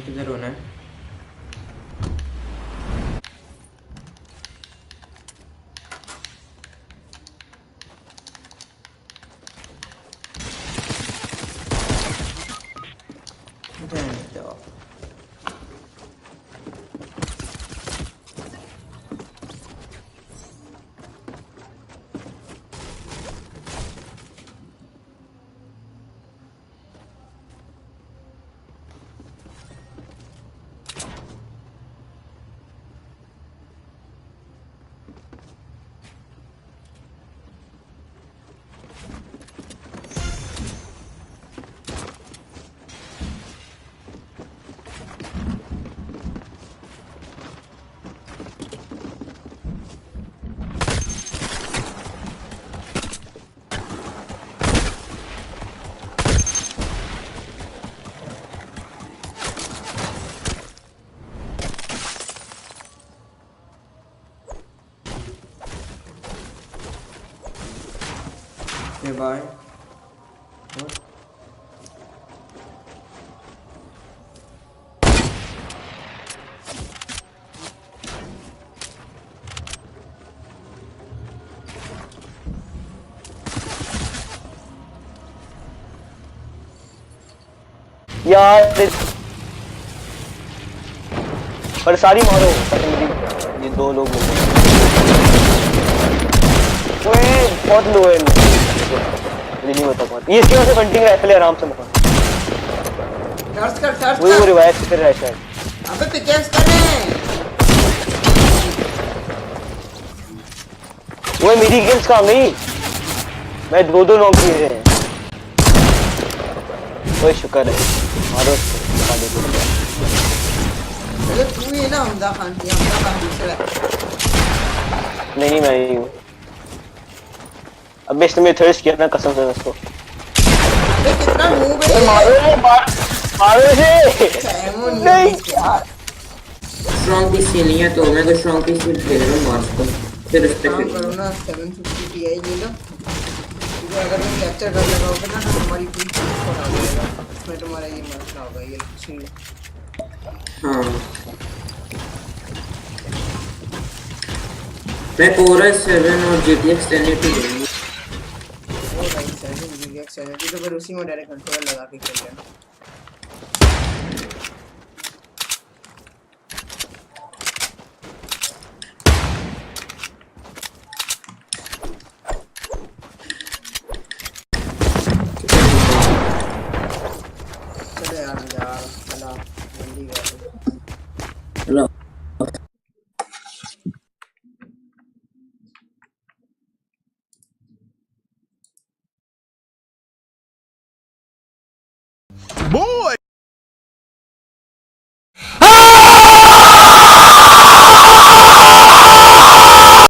किधर होना है? रहने दो। Okay, bye. What? यार पर सारी मारो। ये दो लोग ओए बहुत लो है। मुझे नहीं बता कौन ये। इसकी वजह से हंटिंग राइफल है। आराम से मारो। सर्च वो कर। रिवाइव फिर रहा है। अबे पिकेस कर रहे हैं। वो मेरी किल्स कहाँ गई? मैं दो नॉक किए हैं। ओए शुक्र है मारो इसको। अरे तू ही ना हमजा खान की। हमजा खान दूसरा है। नहीं मैं ही हूँ। अब इसने मेरे थर्स्ट किया ना कसम से उसको। अबे कितना नूब है ये ये। मारो इसे। सैमो नहीं न्यूब यार स्ट्रॉन्ग पीसी नहीं है तो मैं तो स्ट्रॉन्ग पीसी खेल रहा हूँ मार्स को फिर उस पे काम खेलूंगा। करो ना 750 Ti ले लो क्योंकि अगर तुम कैप्चर कर लगाओगे ना तो तुम्हारी पूरी चीज को हटा देगा। उसमें तुम्हारा ये मसला होगा। ये छीन हाँ मैं कोरा 7 और GTX 1080 खेलूंगा। वो राइट 7 GTX 7 तो फिर उसी में डायरेक्ट कंट्रोलर लगा के खेल लेना। चलो यार चला जल्दी कर। Hello Boom!